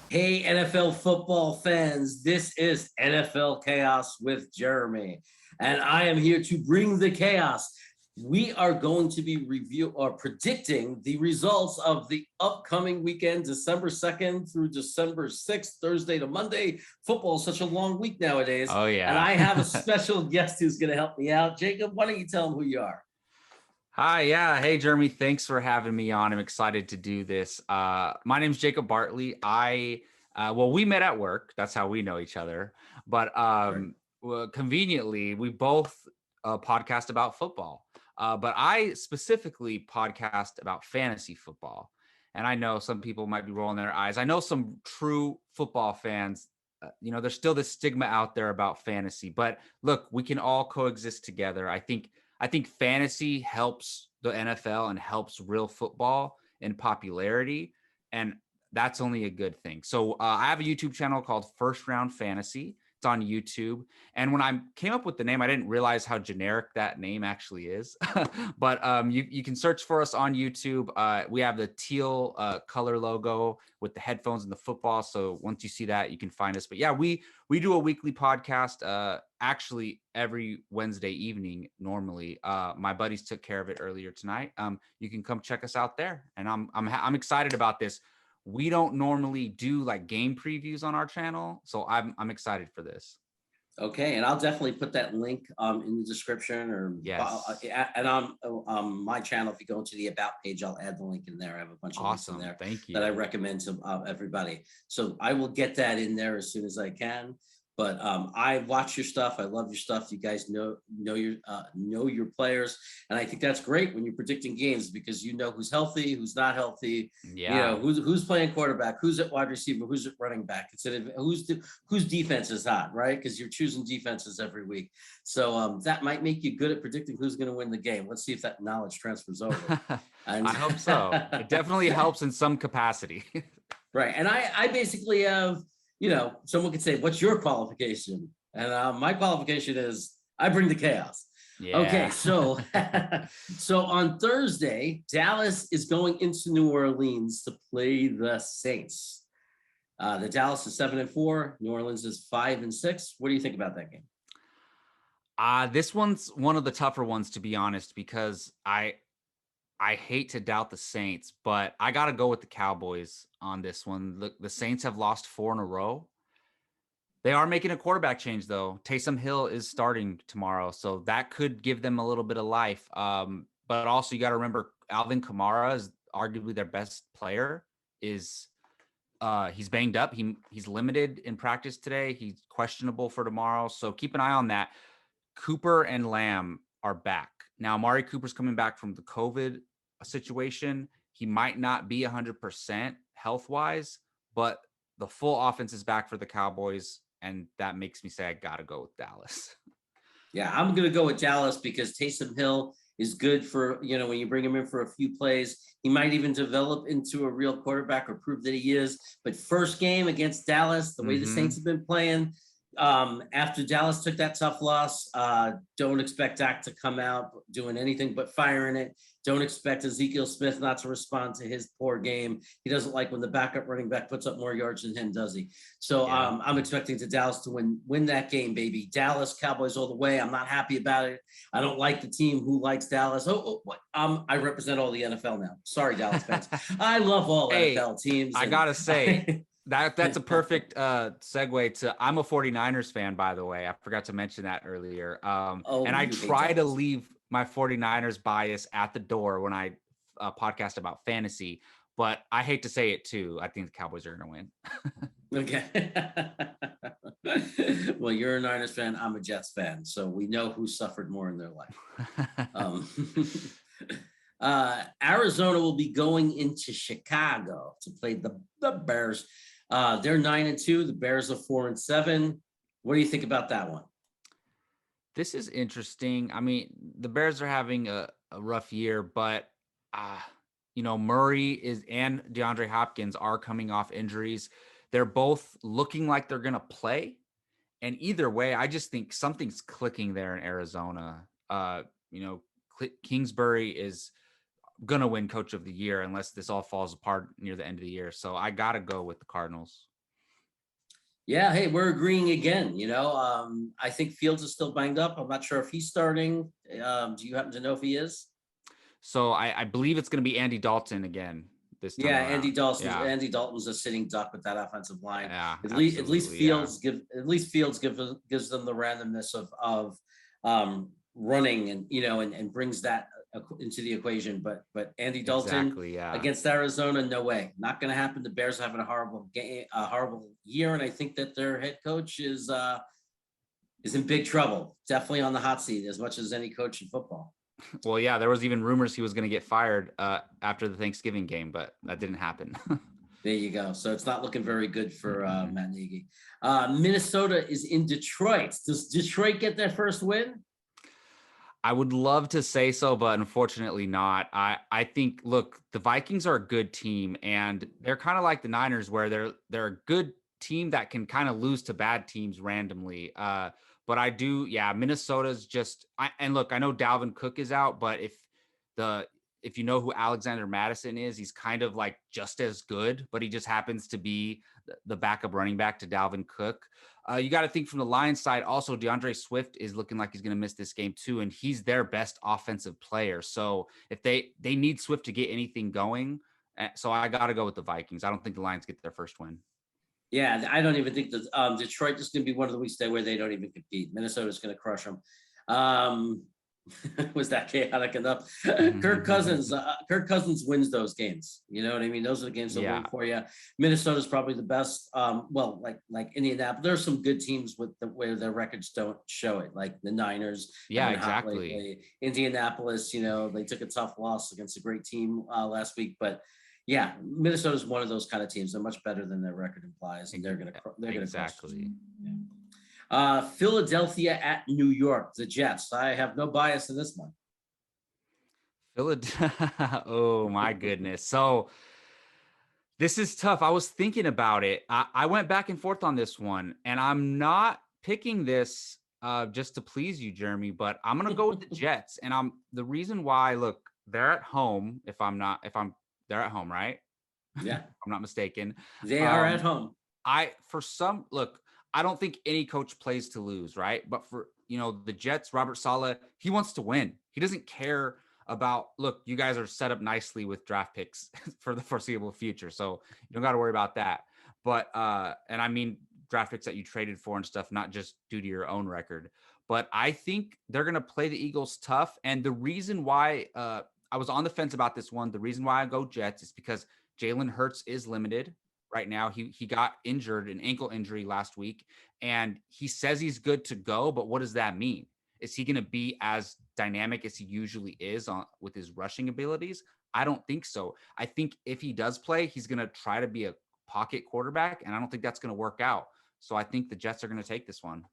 Hey, NFL football fans, this is NFL Chaos with Jeremy, and I am here to bring the chaos. We are going to be review or predicting the results of the upcoming weekend, December 2nd through December 6th, Thursday to Monday. Football is such a long week nowadays, Oh and yeah. I have a special guest who's going to help me out. Jacob, why don't you tell them who you are? Hi, yeah. Hey Jeremy, thanks for having me on. I'm excited to do this. My name's Jacob Bartley. We met at work. That's how we know each other. But Right. well, conveniently, we both podcast about football. But I specifically podcast about fantasy football. And I know some people might be rolling their eyes. I know some true football fans. There's still this stigma out there about fantasy. But look, we can all coexist together. I think fantasy helps the NFL and helps real football in popularity, and that's only a good thing. So I have a YouTube channel called First Round Fantasy. It's on YouTube. And when I came up with the name, I didn't realize how generic that name actually is. But you can search for us on YouTube. We have the teal color logo with the headphones and the football. So once you see that, you can find us. But yeah, we do a weekly podcast. Actually, every Wednesday evening normally. My buddies took care of it earlier tonight. You can come check us out there, and I'm excited about this. We don't normally do like game previews on our channel, so I'm excited for this. Okay, and I'll definitely put that link in the description Yes. and on my channel. If you go into the about page, I'll add the link in there. I have a bunch of links in Awesome. there Thank that I you. recommend to everybody. So I will get that in there as soon as I can. But I watch your stuff. I love your stuff. You guys know your players, and I think that's great when you're predicting games because you know who's healthy, who's not healthy. You know Yeah. who's playing quarterback, who's at wide receiver, who's at running back. Whose defense is hot, right? Because you're choosing defenses every week. So that might make you good at predicting who's going to win the game. Let's see if that knowledge transfers over. And I hope so. It definitely helps in some capacity. right, and I basically have, someone could say, "What's your qualification?" And my qualification is I bring the chaos. Okay, Yeah. so so on Thursday, Dallas is going into New Orleans to play the Saints. The Dallas is 7-4. New Orleans is 5-6. What do you think about that game? This one's one of the tougher ones, to be honest, because I hate to doubt the Saints, but I got to go with the Cowboys on this one. Look, the Saints have lost 4 in a row. They are making a quarterback change, though. Taysom Hill is starting tomorrow, so that could give them a little bit of life. But also, you got to remember, Alvin Kamara is arguably their best player. Is He's banged up. He's limited in practice today. He's questionable for tomorrow, so keep an eye on that. Cooper and Lamb are back. Now, Amari Cooper's coming back from the COVID situation. He might not be 100% health wise, but the full offense is back for the Cowboys. And that makes me say I got to go with Dallas. Yeah, I'm going to go with Dallas because Taysom Hill is good for, when you bring him in for a few plays, he might even develop into a real quarterback or prove that he is. But first game against Dallas, the way the Saints Mm-hmm. have been playing, after Dallas took that tough loss, don't expect Dak to come out doing anything but firing it. Don't expect Ezekiel Smith not to respond to his poor game. He doesn't like when the backup running back puts up more yards than him, does he? So Yeah. I'm expecting to Dallas to win that game, baby. Dallas Cowboys all the way. I'm not happy about it. I don't like the team who likes Dallas. What? I represent all the NFL now. Sorry, Dallas fans. I love all Hey, NFL teams, I and gotta say that's a perfect segue to. I'm a 49ers fan, by the way. I forgot to mention that earlier. And oh, I you hate try to Dallas. leave my 49ers bias at the door when I podcast about fantasy, but I hate to say it too. I think the Cowboys are going to win. Okay. Well, you're a Niners fan. I'm a Jets fan, so we know who suffered more in their life. Um, Arizona will be going into Chicago to play the Bears. They're 9-2. The Bears are 4-7. What do you think about that one? This is interesting. I mean, the Bears are having a rough year, but uh, Murray is and DeAndre Hopkins are coming off injuries. They're both looking like they're gonna play. And either way, I just think something's clicking there in Arizona. You know, Kingsbury is gonna win Coach of the Year unless this all falls apart near the end of the year. So I gotta go with the Cardinals. Yeah, hey, we're agreeing again. I think Fields is still banged up. I'm not sure if he's starting. Do you happen to know if he is? So I believe it's going to be Andy Dalton again this time Yeah, around. Yeah, Andy Dalton's a sitting duck with that offensive line. yeah, At least absolutely. Yeah, gives them the randomness of running, and and brings that into the equation. But Andy Dalton exactly. Yeah. against Arizona, no way, not going to happen. The Bears are having a horrible game, a horrible year, and I think that their head coach is in big trouble. Definitely on the hot seat as much as any coach in football. Well, yeah, there was even rumors he was going to get fired after the Thanksgiving game, but that didn't happen. There you go. So it's not looking very good for Matt Nagy. Minnesota is in Detroit. Does Detroit get their first win? I would love to say so, but unfortunately not. I think, look, the Vikings are a good team, and they're kind of like the Niners, where they're a good team that can kind of lose to bad teams randomly. But I do, yeah, Minnesota's just, and look, I know Dalvin Cook is out, but if you know who Alexander Madison is, he's kind of like just as good, but he just happens to be the backup running back to Dalvin Cook. You got to think from the Lions side. Also, DeAndre Swift is looking like he's going to miss this game too, and he's their best offensive player. So if they need Swift to get anything going, so I got to go with the Vikings. I don't think the Lions get their first win. Yeah, I don't even think that Detroit is going to be one of the weeks where they don't even compete. Minnesota's going to crush them. Was that chaotic enough? Kirk Cousins wins those games. You know what I mean? Those are the games that win for you. Minnesota's probably the best. Well, like Indianapolis, there's some good teams where their records don't show it, like the Niners. Yeah, exactly. Indianapolis, they took a tough loss against a great team last week, but yeah, Minnesota's one of those kind of teams. They're much better than their record implies, and they're gonna exactly. Philadelphia at New York, the Jets. I have no bias in this one. Philadelphia. Oh my goodness. So this is tough. I was thinking about it. I went back and forth on this one, and I'm not picking this just to please you, Jeremy, but I'm gonna go with the Jets. And the reason why, look, they're at home. They're at home, right? Yeah. I'm not mistaken. They are at home. I don't think any coach plays to lose, right? But for, the Jets, Robert Saleh, he wants to win. He doesn't care about, look, you guys are set up nicely with draft picks for the foreseeable future. So you don't got to worry about that. But, and I mean, draft picks that you traded for and stuff, not just due to your own record. But I think they're going to play the Eagles tough. And the reason why, I was on the fence about this one. The reason why I go Jets is because Jalen Hurts is limited right now. He got injured, an ankle injury last week, and he says he's good to go. But what does that mean? Is he going to be as dynamic as he usually is with his rushing abilities? I don't think so. I think if he does play, he's going to try to be a pocket quarterback, and I don't think that's going to work out. So I think the Jets are going to take this one.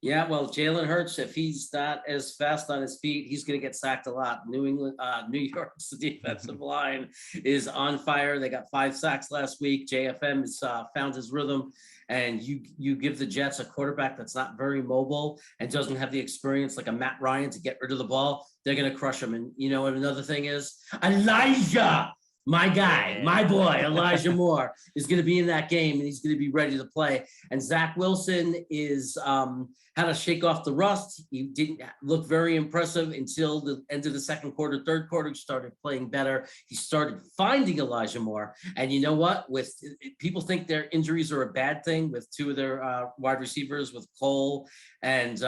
Yeah, well, Jalen Hurts, if he's not as fast on his feet, he's going to get sacked a lot. New York's defensive line is on fire. They got 5 sacks last week. JFM has found his rhythm, and you give the Jets a quarterback that's not very mobile and doesn't have the experience like a Matt Ryan to get rid of the ball. They're going to crush him. And you know what another thing is? Elijah. My guy, my boy, Elijah Moore is going to be in that game, and he's going to be ready to play. And Zach Wilson is how to shake off the rust. He didn't look very impressive until the end of the second quarter. Third quarter, he started playing better. He started finding Elijah Moore. And you know what? With people think their injuries are a bad thing with 2 of their wide receivers, with Cole and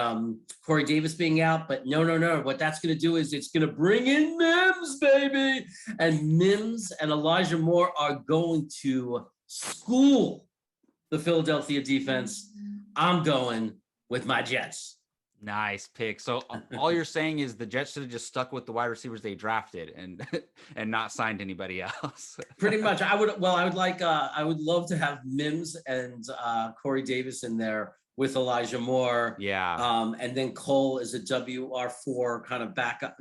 Corey Davis being out. But no. What that's going to do is it's going to bring in Mims, baby. And Mims and Elijah Moore are going to school the Philadelphia defense. I'm going with my Jets. Nice pick. So all you're saying is the Jets should have just stuck with the wide receivers they drafted and not signed anybody else. Pretty much. I would love to have Mims and Corey Davis in there with Elijah Moore. Yeah. And then Cole is a WR4 kind of backup,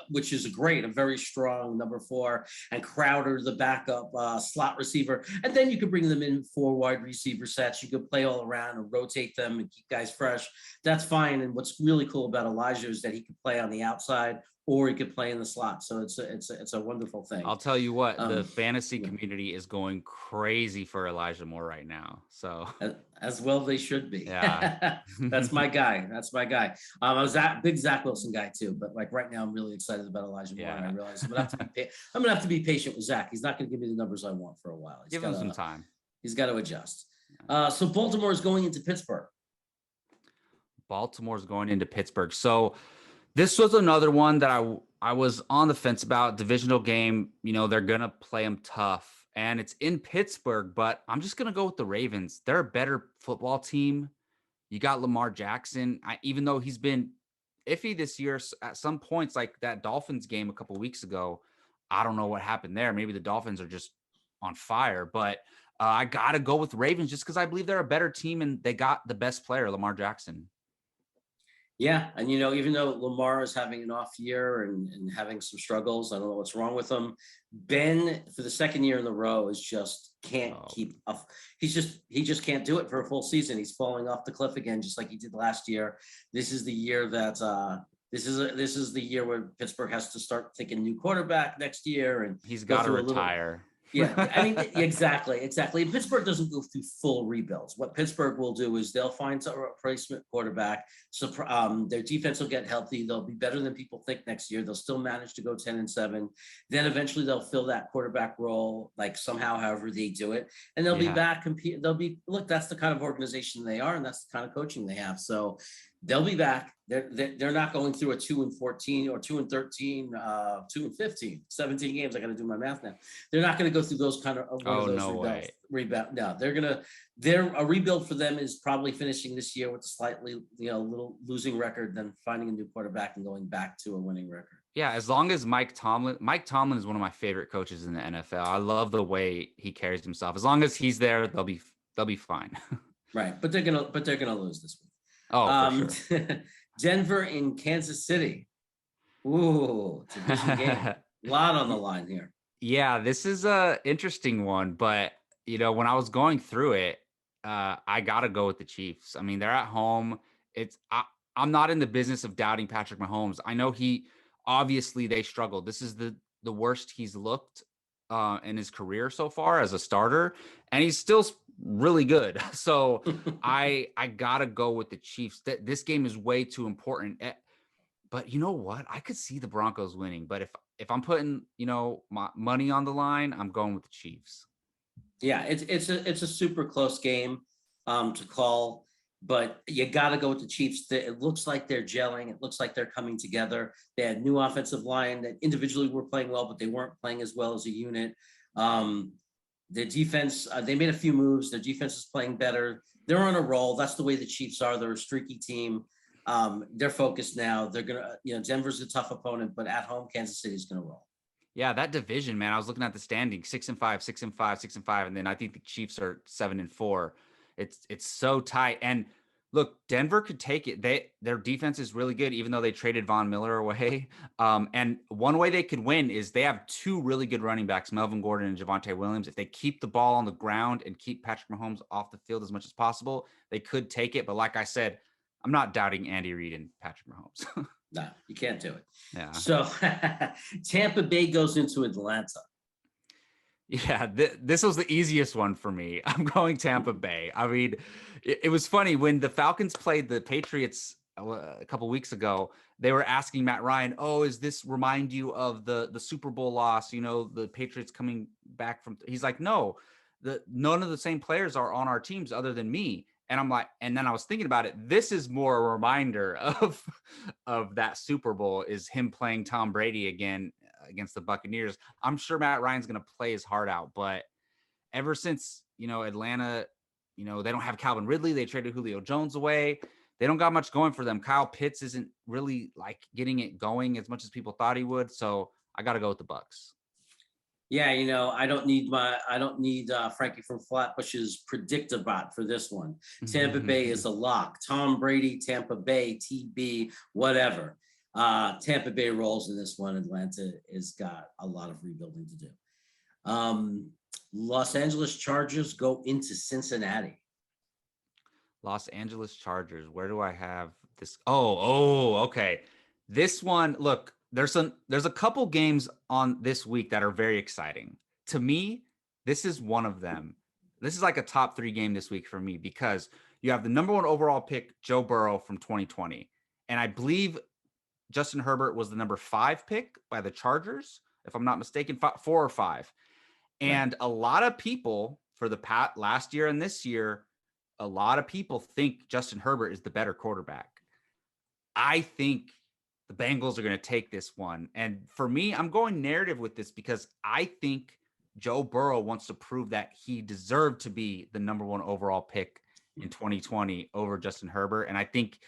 which is a very strong number 4, and Crowder, the backup slot receiver. And then you could bring them in 4 wide receiver sets. You could play all around and rotate them and keep guys fresh. That's fine. And what's really cool about Elijah is that he can play on the outside or he could play in the slot. So it's a wonderful thing. I'll tell you what, the fantasy yeah. community is going crazy for Elijah Moore right now. So as well they should be. yeah. That's my guy. I was that big Zach Wilson guy too, but like right now I'm really excited about Elijah Moore. And I realize I'm gonna have to be patient with Zach. He's not gonna give me the numbers I want for a while. Give him some time. He's got to adjust. So Baltimore is going into Pittsburgh. Baltimore's going into Pittsburgh. So this was another one that I was on the fence about. Divisional game, they're going to play them tough. And it's in Pittsburgh, but I'm just going to go with the Ravens. They're a better football team. You got Lamar Jackson. Even though he's been iffy this year at some points, like that Dolphins game a couple weeks ago, I don't know what happened there. Maybe the Dolphins are just on fire, but I got to go with Ravens just because I believe they're a better team and they got the best player, Lamar Jackson. Yeah. And, even though Lamar is having an off year and having some struggles, I don't know what's wrong with him. Ben, for the second year in a row, is just can't keep up. He just can't do it for a full season. He's falling off the cliff again, just like he did last year. This is the year that this is the year where Pittsburgh has to start thinking new quarterback next year. And he's got to retire. Yeah, I mean, exactly. And Pittsburgh doesn't go through full rebuilds. What Pittsburgh will do is they'll find a replacement quarterback. So their defense will get healthy. They'll be better than people think next year. They'll still manage to go 10-7. Then eventually they'll fill that quarterback role, like somehow, however they do it, and they'll be back. Look, that's the kind of organization they are, and that's the kind of coaching they have. So they'll be back. They're not going through a 2-14 or 2-13, 2-15, 17 games. I got to do my math now. They're not going to go through those kind of rebound. No, they're a rebuild for them is probably finishing this year with a slightly, little losing record, then finding a new quarterback and going back to a winning record. Yeah, as long as Mike Tomlin is one of my favorite coaches in the NFL. I love the way he carries himself. As long as he's there, they'll be fine. Right, but they're gonna lose this week. Oh, for sure. Denver in Kansas City. Ooh, it's a division game. A lot on the line here. Yeah, this is a interesting one, but when I was going through it, I gotta go with the Chiefs. I mean, they're at home. I'm not in the business of doubting Patrick Mahomes. I know obviously they struggled. This is the worst he's looked in his career so far as a starter, and he's still really good. So I gotta go with the Chiefs. This game is way too important. But you know what? I could see the Broncos winning. But if I'm putting my money on the line, I'm going with the Chiefs. Yeah, it's a super close game to call, but you got to go with the Chiefs. It looks like they're gelling. It looks like they're coming together. They had new offensive line that individually were playing well, but they weren't playing as well as a unit. The defense, they made a few moves. Their defense is playing better. They're on a roll. That's the way the Chiefs are. They're a streaky team. They're focused now. They're gonna, Denver's a tough opponent, but at home, Kansas City's gonna roll. Yeah, that division, man. I was looking at the standings: 6-5, 6-5, 6-5, and then I think the Chiefs are 7-4. It's so tight. And look, Denver could take it. Their defense is really good, even though they traded Von Miller away. And one way they could win is they have two really good running backs, Melvin Gordon and Javonte Williams. If they keep the ball on the ground and keep Patrick Mahomes off the field as much as possible, they could take it. But like I said, I'm not doubting Andy Reid and Patrick Mahomes. No, you can't do it. Yeah. So Tampa Bay goes into Atlanta. Yeah, this was the easiest one for me. I'm going Tampa Bay. I mean, it was funny when the Falcons played the Patriots a couple weeks ago. They were asking Matt Ryan, "Oh, is this remind you of the Super Bowl loss? The Patriots coming back from?" He's like, "No, none of the same players are on our teams other than me." And I'm like, and then I was thinking about it. This is more a reminder of that Super Bowl is him playing Tom Brady again against the Buccaneers. I'm sure Matt Ryan's going to play his heart out, but ever since, Atlanta, they don't have Calvin Ridley. They traded Julio Jones away. They don't got much going for them. Kyle Pitts isn't really like getting it going as much as people thought he would. So I got to go with the Bucs. Yeah, I don't need Frankie from Flatbush's Predictabot for this one. Tampa Bay is a lock. Tom Brady, Tampa Bay, TB, whatever. Tampa Bay rolls in this one. Atlanta has got a lot of rebuilding to do. Los Angeles Chargers go into Cincinnati. Los Angeles Chargers. Where do I have this? Oh, okay. This one, look, there's a couple games on this week that are very exciting. To me, this is one of them. This is like a top 3 game this week for me because you have the number 1 overall pick, Joe Burrow from 2020. And I believe Justin Herbert was the number 5 pick by the Chargers, if I'm not mistaken, 4 or 5. And a lot of people for the last year and this year, a lot of people think Justin Herbert is the better quarterback. I think the Bengals are going to take this one. And for me, I'm going narrative with this because I think Joe Burrow wants to prove that he deserved to be the number 1 overall pick in 2020 over Justin Herbert. And I think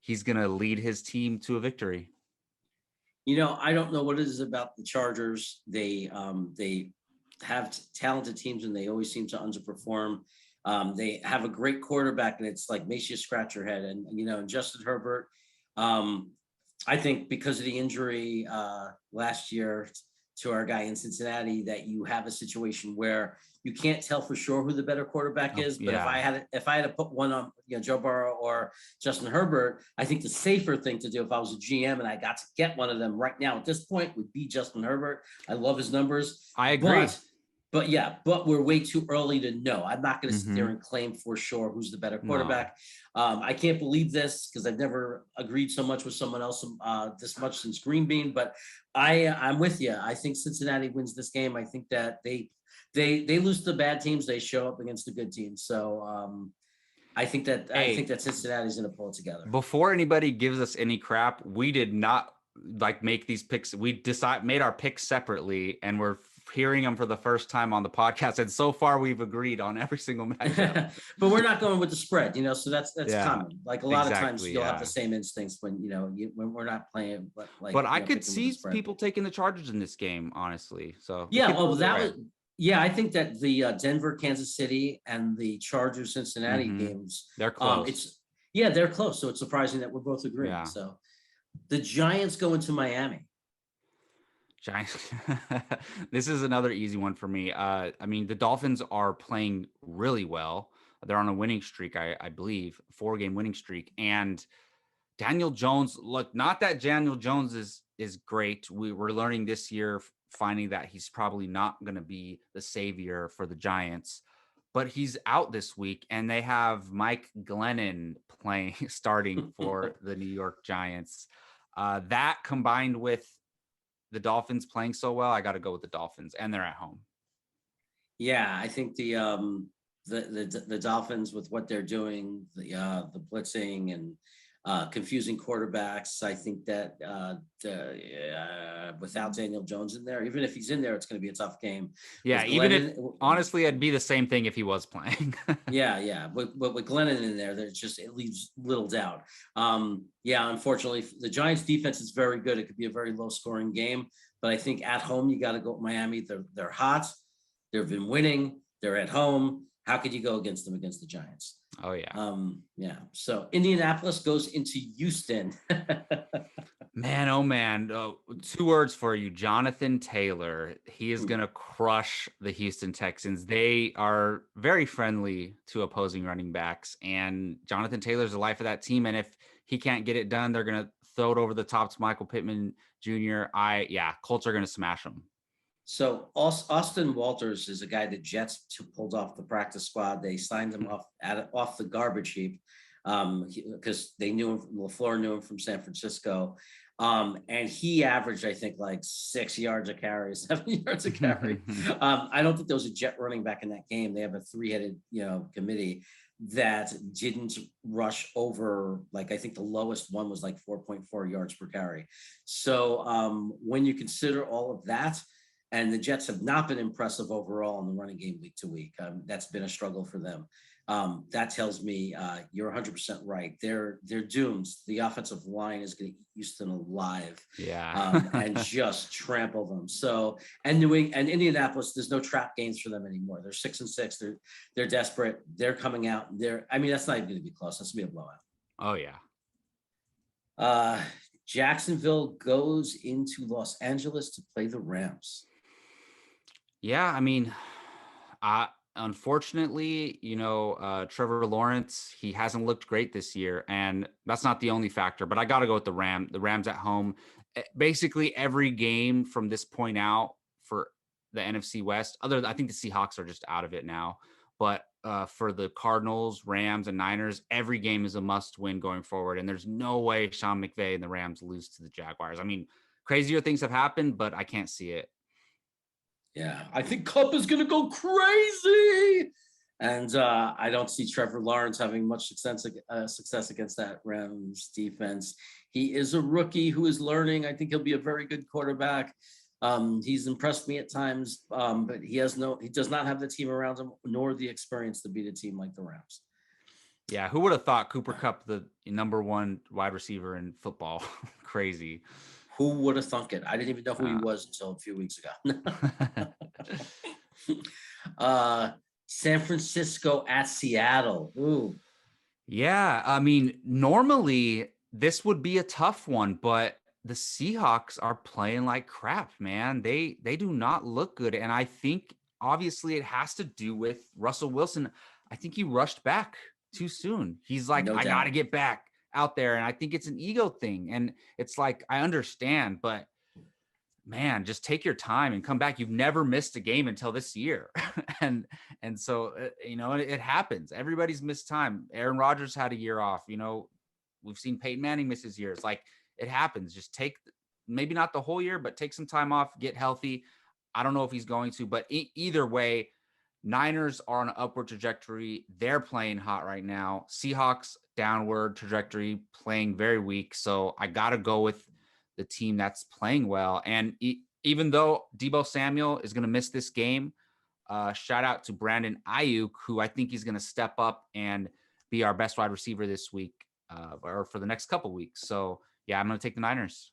he's going to lead his team to a victory. I don't know what it is about the Chargers. They have talented teams and they always seem to underperform. They have a great quarterback and it's like makes you scratch your head. And Justin Herbert, I think because of the injury last year to our guy in Cincinnati, that you have a situation where you can't tell for sure who the better quarterback is. But if I had to put one on, Joe Burrow or Justin Herbert, I think the safer thing to do if I was a GM and I got to get one of them right now at this point would be Justin Herbert. I love his numbers. I agree. But we're way too early to know. I'm not going to sit there and claim for sure who's the better quarterback. No. I can't believe this because I've never agreed so much with someone else this much since Green Bean. But I'm with you. I think Cincinnati wins this game. I think that they lose to the bad teams. They show up against the good teams. So I think that Cincinnati's going to pull it together. Before anybody gives us any crap, we did not make these picks. We made our picks separately, and we're hearing them for the first time on the podcast, and so far we've agreed on every single matchup. But we're not going with the spread, so that's common. Like a lot of times you'll have the same instincts when when we're not playing. But I could see people taking the Chargers in this game, honestly. So I think that the Denver, Kansas City, and the Chargers, Cincinnati games, they're close. They're close. So it's surprising that we're both agreeing. Yeah. So the Giants go into Miami. Giants. This is another easy one for me. The Dolphins are playing really well. They're on a winning streak, I believe, 4-game winning streak. And Daniel Jones, not that Daniel Jones is great. We're learning this year, finding that he's probably not going to be the savior for the Giants, but he's out this week, and they have Mike Glennon starting for the New York Giants. That combined with the Dolphins playing so well, I got to go with the Dolphins, and they're at home. Yeah, I think the Dolphins with what they're doing, the blitzing and confusing quarterbacks. I think that without Daniel Jones in there, even if he's in there, it's going to be a tough game. Yeah, honestly, it'd be the same thing if he was playing. yeah. But with Glennon in there, it leaves little doubt. Unfortunately, the Giants' defense is very good. It could be a very low-scoring game, but I think at home you got to go with Miami. They're hot. They've been winning. They're at home. How could you go against them against the Giants? Oh, yeah. So Indianapolis goes into Houston. Man, oh, man. 2 words for you. Jonathan Taylor. He is going to crush the Houston Texans. They are very friendly to opposing running backs, and Jonathan Taylor's the life of that team. And if he can't get it done, they're going to throw it over the top to Michael Pittman Jr. Colts are going to smash them. So Austin Walters is a guy the Jets pulled off the practice squad. They signed him off the garbage heap because they knew him. LaFleur knew him from San Francisco, and he averaged, I think, 6 yards a carry, 7 yards a carry. I don't think there was a Jet running back in that game. They have a 3-headed committee that didn't rush over. I think the lowest one was 4.4 yards per carry. So when you consider all of that. And the Jets have not been impressive overall in the running game week to week. That's been a struggle for them. That tells me you're 100% right. They're doomed. The offensive line is going to eat Houston alive. Yeah. And just trample them. So, and Indianapolis, there's no trap games for them anymore. They're 6-6. They're desperate. They're coming out. That's not even going to be close. That's going to be a blowout. Oh yeah. Jacksonville goes into Los Angeles to play the Rams. Yeah, unfortunately, Trevor Lawrence, he hasn't looked great this year, and that's not the only factor, but I got to go with the Rams at home. basically every game from this point out for the NFC West, I think the Seahawks are just out of it now, but for the Cardinals, Rams, and Niners, every game is a must-win going forward, and there's no way Sean McVay and the Rams lose to the Jaguars. I mean, crazier things have happened, but I can't see it. Yeah, I think Cup is going to go crazy. And I don't see Trevor Lawrence having much success against that Rams defense. He is a rookie who is learning. I think he'll be a very good quarterback. He's impressed me at times, but he does not have the team around him, nor the experience to beat a team like the Rams. Yeah, who would have thought Cooper Kupp, the number one wide receiver in football? Crazy. Who would have thunk it? I didn't even know who he was until a few weeks ago. San Francisco at Seattle. Ooh. Yeah, I mean, normally this would be a tough one, but the Seahawks are playing like crap, man. They do not look good. And I think obviously it has to do with Russell Wilson. I think he rushed back too soon. He's like, I got to get back out there. And I think it's an ego thing. And it's like, I understand, but man, just take your time and come back. You've never missed a game until this year. and so, it happens. Everybody's missed time. Aaron Rodgers had a year off. We've seen Peyton Manning miss his years. Like, it happens. Just take, maybe not the whole year, but take some time off, get healthy. I don't know if he's going to, but either way, Niners are on an upward trajectory. They're playing hot right now. Seahawks downward trajectory, playing very weak. So I got to go with the team that's playing well. And even though Deebo Samuel is going to miss this game, shout out to Brandon Ayuk, who I think he's going to step up and be our best wide receiver this week or for the next couple weeks. So yeah, I'm going to take the Niners.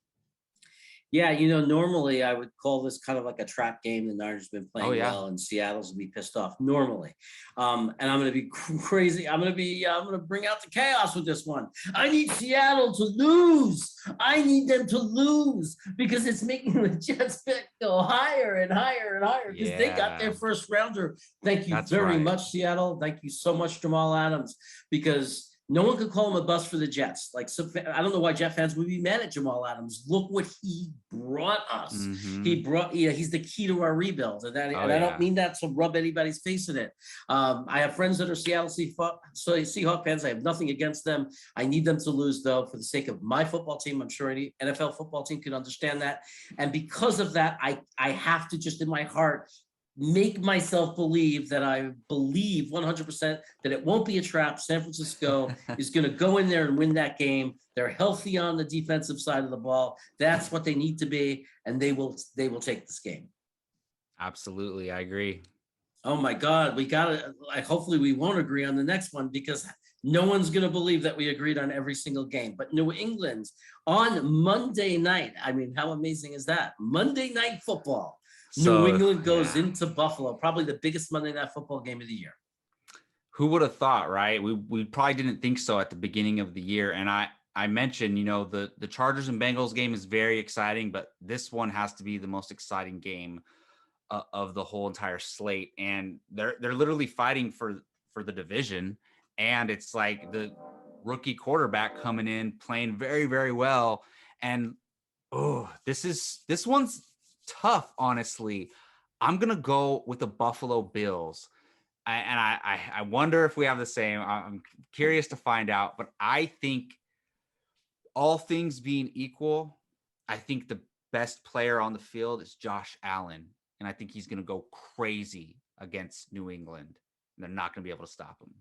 Yeah, normally I would call this kind of like a trap game. The Niners have been playing well, and Seattle's will be pissed off normally. And I'm going to be crazy. I'm going to bring out the chaos with this one. I need Seattle to lose. I need them to lose because it's making the Jets pick go higher and higher and higher because they got their first rounder. Thank you very much, Seattle. Thank you so much, Jamal Adams, because no one could call him a bust for the Jets. Like, so, I don't know why Jet fans would be mad at Jamal Adams. Look what he brought us. Mm-hmm. He's the key to our rebuild. And I don't mean that to rub anybody's face in it. I have friends that are Seattle Seahawks fans. I have nothing against them. I need them to lose, though, for the sake of my football team. I'm sure any NFL football team can understand that. And because of that, I have to just in my heart make myself believe that I believe 100% that it won't be a trap. San Francisco is going to go in there and win that game. They're healthy on the defensive side of the ball. That's what they need to be, and they will take this game. Absolutely, I agree. Oh my God, we got to. Hopefully, we won't agree on the next one because no one's going to believe that we agreed on every single game. But New England on Monday night. I mean, how amazing is that? Monday Night Football. New England goes into Buffalo, probably the biggest Monday Night Football game of the year. Who would have thought, right? We probably didn't think so at the beginning of the year. And I mentioned, the Chargers and Bengals game is very exciting, but this one has to be the most exciting game of the whole entire slate. And they're literally fighting for the division. And it's like the rookie quarterback coming in, playing very, very well. And this one's tough, honestly. I'm gonna go with the Buffalo Bills, I wonder if we have the same. I'm curious to find out, but I think all things being equal, I think the best player on the field is Josh Allen, and I think he's gonna go crazy against New England. They're not gonna be able to stop him.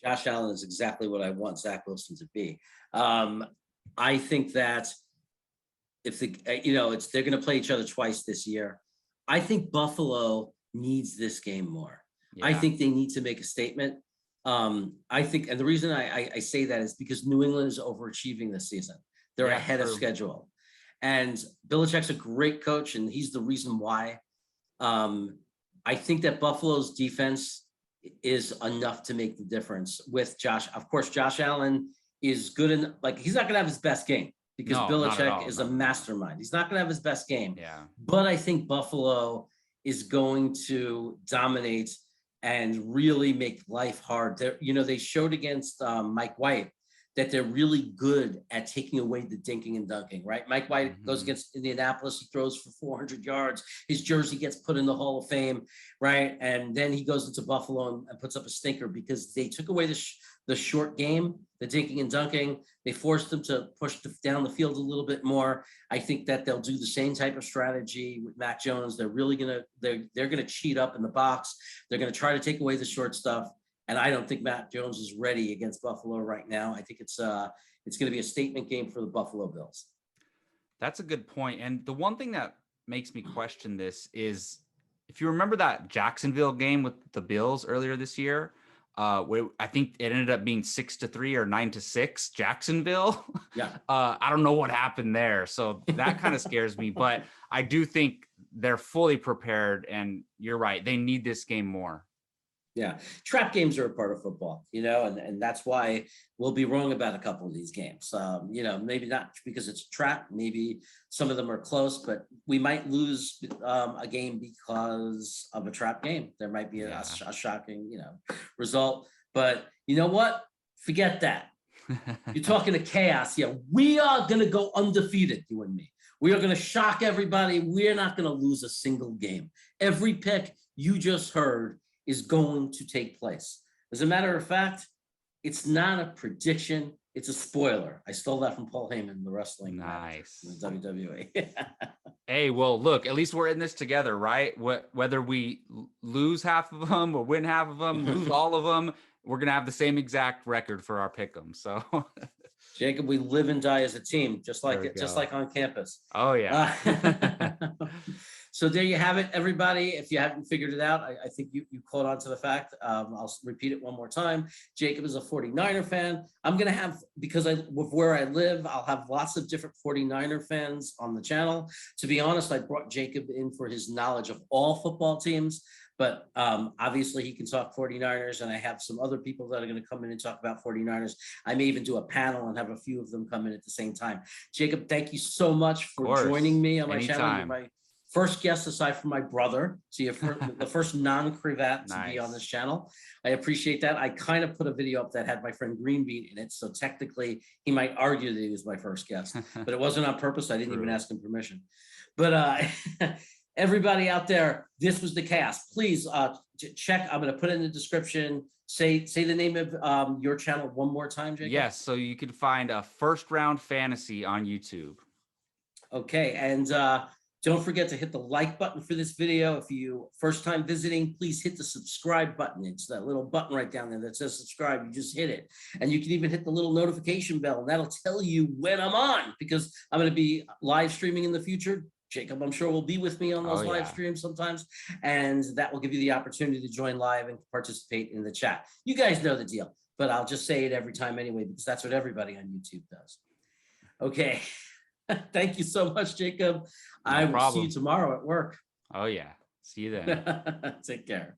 Josh Allen is exactly what I want Zach Wilson to be. I think that if they're going to play each other twice this year. I think Buffalo needs this game more. Yeah. I think they need to make a statement. I think, and the reason I say that is because New England is overachieving this season. They're ahead of schedule, and Belichick's a great coach, and he's the reason why. I think that Buffalo's defense is enough to make the difference with Josh. Of course, Josh Allen is good in, he's not going to have his best game. Because Belichick is a mastermind. He's not going to have his best game. Yeah. But I think Buffalo is going to dominate and really make life hard. They showed against Mike White that they're really good at taking away the dinking and dunking, right? Mike White goes against Indianapolis. He throws for 400 yards. His jersey gets put in the Hall of Fame, right? And then he goes into Buffalo and puts up a stinker because they took away the short game, the dinking and dunking. They forced them to push down the field a little bit more. I think that they'll do the same type of strategy with Mac Jones. They're really they're gonna cheat up in the box. They're gonna try to take away the short stuff. And I don't think Mac Jones is ready against Buffalo right now. I think it's going to be a statement game for the Buffalo Bills. That's a good point. And the one thing that makes me question this is, if you remember that Jacksonville game with the Bills earlier this year, where I think it ended up being 6-3 or 9-6 Jacksonville. Yeah. I don't know what happened there. So that kind of scares me, but I do think they're fully prepared, and you're right. They need this game more. Yeah, trap games are a part of football, and that's why we'll be wrong about a couple of these games. Maybe not because it's a trap. Maybe some of them are close, but we might lose a game because of a trap game. There might be a shocking, result. But you know what? Forget that. You're talking to chaos. Yeah, we are going to go undefeated, you and me. We are going to shock everybody. We're not going to lose a single game. Every pick you just heard is going to take place. As a matter of fact, it's not a prediction, it's a spoiler. I stole that from Paul Heyman, the wrestling nice in the WWE. Hey, well, look, at least we're in this together, right? Whether we lose half of them or win half of them, lose all of them, we're going to have the same exact record for our pick'em. So Jacob, we live and die as a team, just like on campus. Oh yeah. So there you have it, everybody. If you haven't figured it out, I think you caught on to the fact. I'll repeat it one more time. Jacob is a 49er fan. I'm going to have, because with where I live, I'll have lots of different 49er fans on the channel. To be honest, I brought Jacob in for his knowledge of all football teams, but obviously he can talk 49ers, and I have some other people that are going to come in and talk about 49ers. I may even do a panel and have a few of them come in at the same time. Jacob, thank you so much for joining me on my channel. You're my first guest aside from my brother. So you're the first non-cravat to be on this channel. I appreciate that. I kind of put a video up that had my friend Greenbean in it. So technically he might argue that he was my first guest, but it wasn't on purpose. I didn't even ask him permission. But everybody out there, this was the cast. Please check. I'm going to put it in the description. Say the name of your channel one more time, Jacob. Yes. So you can find a First Round Fantasy on YouTube. Okay. And don't forget to hit the like button for this video. If you first time visiting, please hit the subscribe button. It's that little button right down there that says subscribe. You just hit it. And you can even hit the little notification bell, and that'll tell you when I'm on, because I'm going to be live streaming in the future. Jacob, I'm sure, will be with me on those live streams sometimes, and that will give you the opportunity to join live and participate in the chat. You guys know the deal, but I'll just say it every time anyway, because that's what everybody on YouTube does. Okay. Thank you so much, Jacob. I will see you tomorrow at work. Oh, yeah. See you then. Take care.